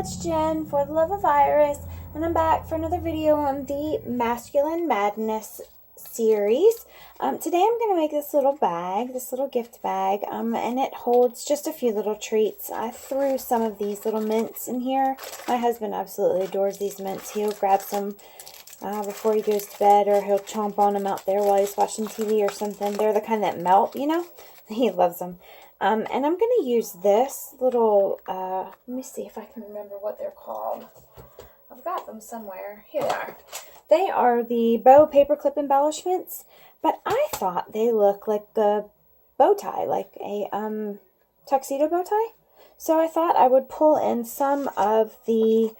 it's Jen for the Love of Iris, and I'm back for another video on the Masculine Madness series. Today I'm going to make this little bag, this little gift bag, and it holds just a few little treats. I threw some of these little mints in here. My husband absolutely adores these mints. He'll grab some before he goes to bed, or he'll chomp on them out there while he's watching TV or something. They're the kind that melt, you know? He loves them. And I'm going to use this little, let me see if I can remember what they're called. I've got them somewhere. Here they are. They are the bow paperclip embellishments, but I thought they looked like a bow tie, like a tuxedo bow tie. So I thought I would pull in some of the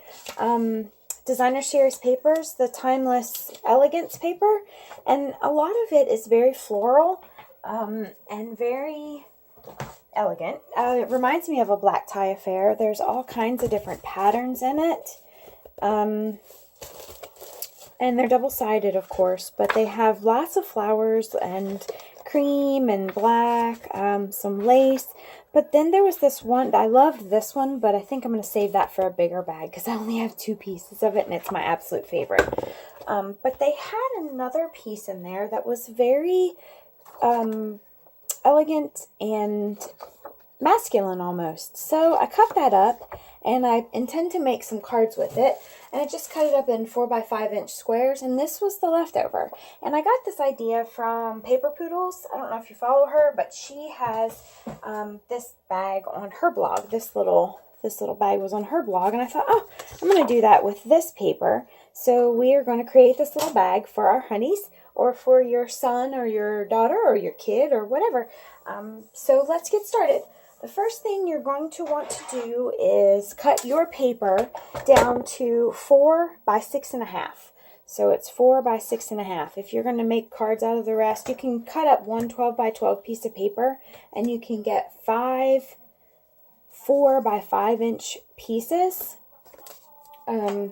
designer series papers, the Timeless Elegance paper, and a lot of it is very floral and very elegant. It reminds me of a black tie affair. There's all kinds of different patterns in it. And they're double-sided, of course, but they have lots of flowers and cream and black, some lace. But then there was this one, I loved this one, but I think I'm going to save that for a bigger bag because I only have 2 pieces of it and it's my absolute favorite. But they had another piece in there that was very elegant and masculine almost. So I cut that up and I intend to make some cards with it. And I just cut it up in 4 by 5 inch squares, and this was the leftover. And I got this idea from Paper Poodles. I don't know if you follow her, but she has this bag on her blog. This little bag was on her blog, and I thought, oh, I'm going to do that with this paper. So we are going to create this little bag for our honeys, or for your son or your daughter or your kid or whatever. So let's get started. The first thing you're going to want to do is cut your paper down to 4 by 6.5. So it's 4 by 6.5. If you're going to make cards out of the rest, you can cut up one 12 by 12 piece of paper, and you can get 5 4 by 5 inch pieces. I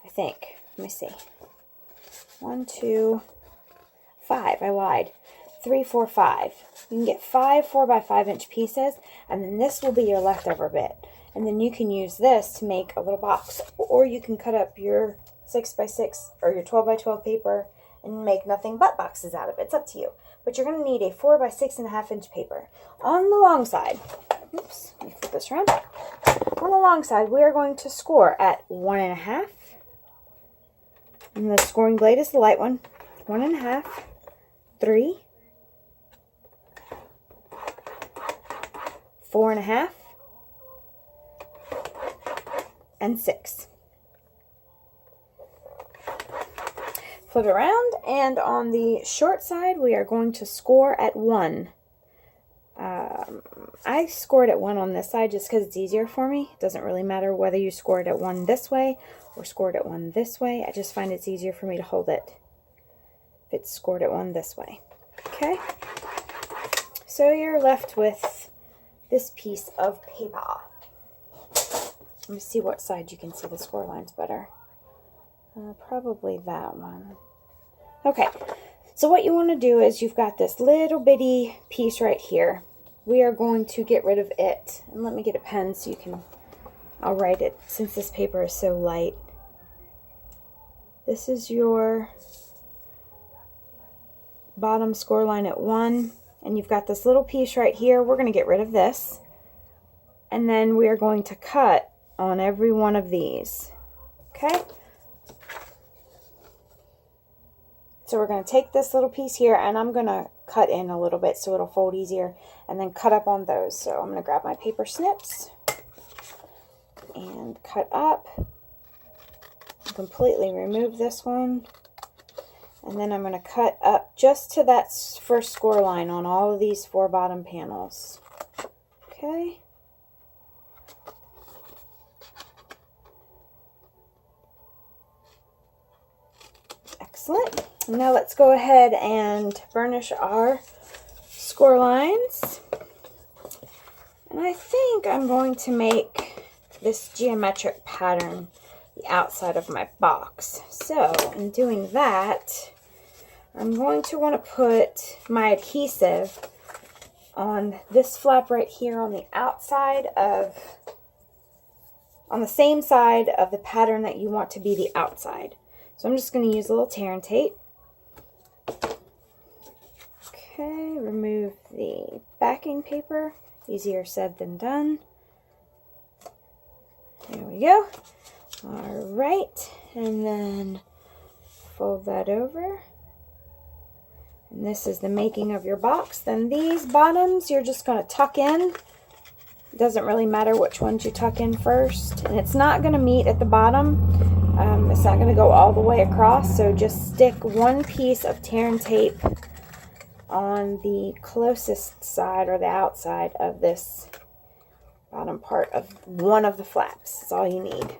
think. Let me see. 1, 2, 5. I lied. 3, 4, 5. You can get 5 4 by 5 inch pieces, and then this will be your leftover bit. And then you can use this to make a little box, or you can cut up your 6 by 6 or your 12 by 12 paper and make nothing but boxes out of it. It's up to you. But you're going to need a 4 by 6.5 inch paper. On the long side, oops, let me flip this around. On the long side, we are going to score at 1.5. And the scoring blade is the light one. 1.5, 3, 4.5, and 6. Flip it around, and on the short side, we are going to score at 1. I scored at 1 on this side just because it's easier for me. It doesn't really matter whether you scored at 1 this way or scored at 1 this way. I just find it's easier for me to hold it if it's scored at 1 this way. Okay? So you're left with this piece of paper. Let me see what side you can see the score lines better. Probably that one. Okay, so what you want to do is you've got this little bitty piece right here. We are going to get rid of it. And let me get a pen so you can, I'll write it since this paper is so light. This is your bottom score line at 1. And you've got this little piece right here. We're going to get rid of this. And then we are going to cut on every one of these. Okay? So we're going to take this little piece here, and I'm going to cut in a little bit so it'll fold easier, and then cut up on those. So I'm going to grab my paper snips and cut up. Completely remove this one. And then I'm going to cut up just to that first score line on all of these 4 bottom panels. Okay. Excellent. Now let's go ahead and burnish our score lines. And I think I'm going to make this geometric pattern the outside of my box. So in doing that, I'm going to want to put my adhesive on this flap right here on the outside of on the same side of the pattern that you want to be the outside. So I'm just going to use a little tear and tape. Okay, remove the backing paper. Easier said than done. There we go. All right, and then fold that over. And this is the making of your box. Then these bottoms you're just going to tuck in. It doesn't really matter which ones you tuck in first. And it's not going to meet at the bottom. It's not going to go all the way across. So just stick one piece of tear and tape on the closest side or the outside of this bottom part of one of the flaps. That's all you need.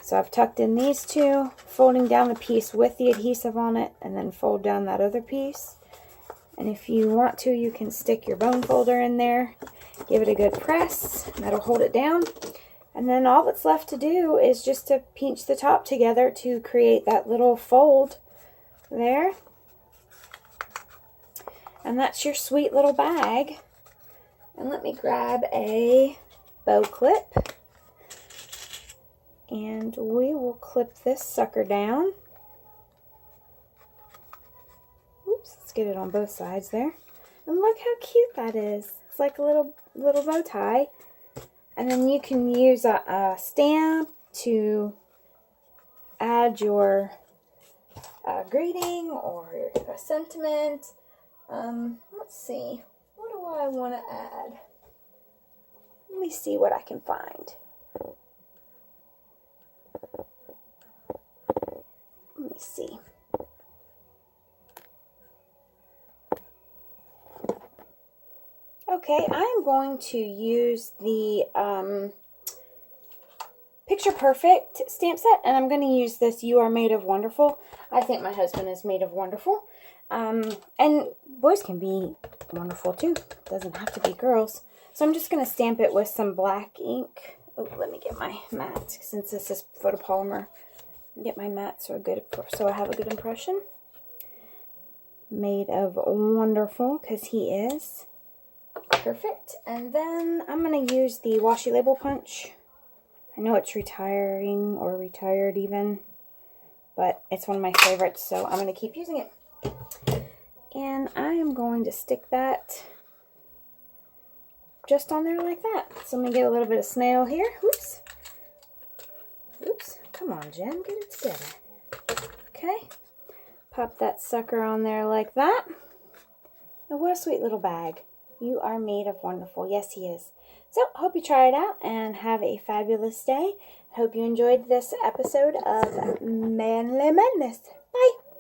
So I've tucked in these two, folding down the piece with the adhesive on it, and then fold down that other piece. And if you want to, you can stick your bone folder in there, give it a good press, and that'll hold it down. And then all that's left to do is just to pinch the top together to create that little fold there. And that's your sweet little bag. And let me grab a bow clip. And we will clip this sucker down. Oops, let's get it on both sides there. And look how cute that is. It's like a little bow tie. And then you can use a stamp to add your greeting or a sentiment. Let's see. What do I want to add? Let me see what I can find. Let me see. Okay, I'm going to use the Picture Perfect stamp set, and I'm going to use this You Are Made of Wonderful. I think my husband is made of wonderful. And boys can be wonderful too. Doesn't have to be girls. So I'm just going to stamp it with some black ink. Oh, let me get my mat since this is photopolymer. Get my mat so I have a good impression. Made of wonderful, because he is perfect. And then I'm going to use the washi label punch. I know it's retiring or retired even, but it's one of my favorites, so I'm going to keep using it. And I am going to stick that just on there like that. So I'm going to get a little bit of snail here. Oops. Oops. Come on, Jen. Get it together. Okay. Pop that sucker on there like that. Oh, what a sweet little bag. You are made of wonderful. Yes, he is. So, hope you try it out and have a fabulous day. Hope you enjoyed this episode of Manly Madness. Bye.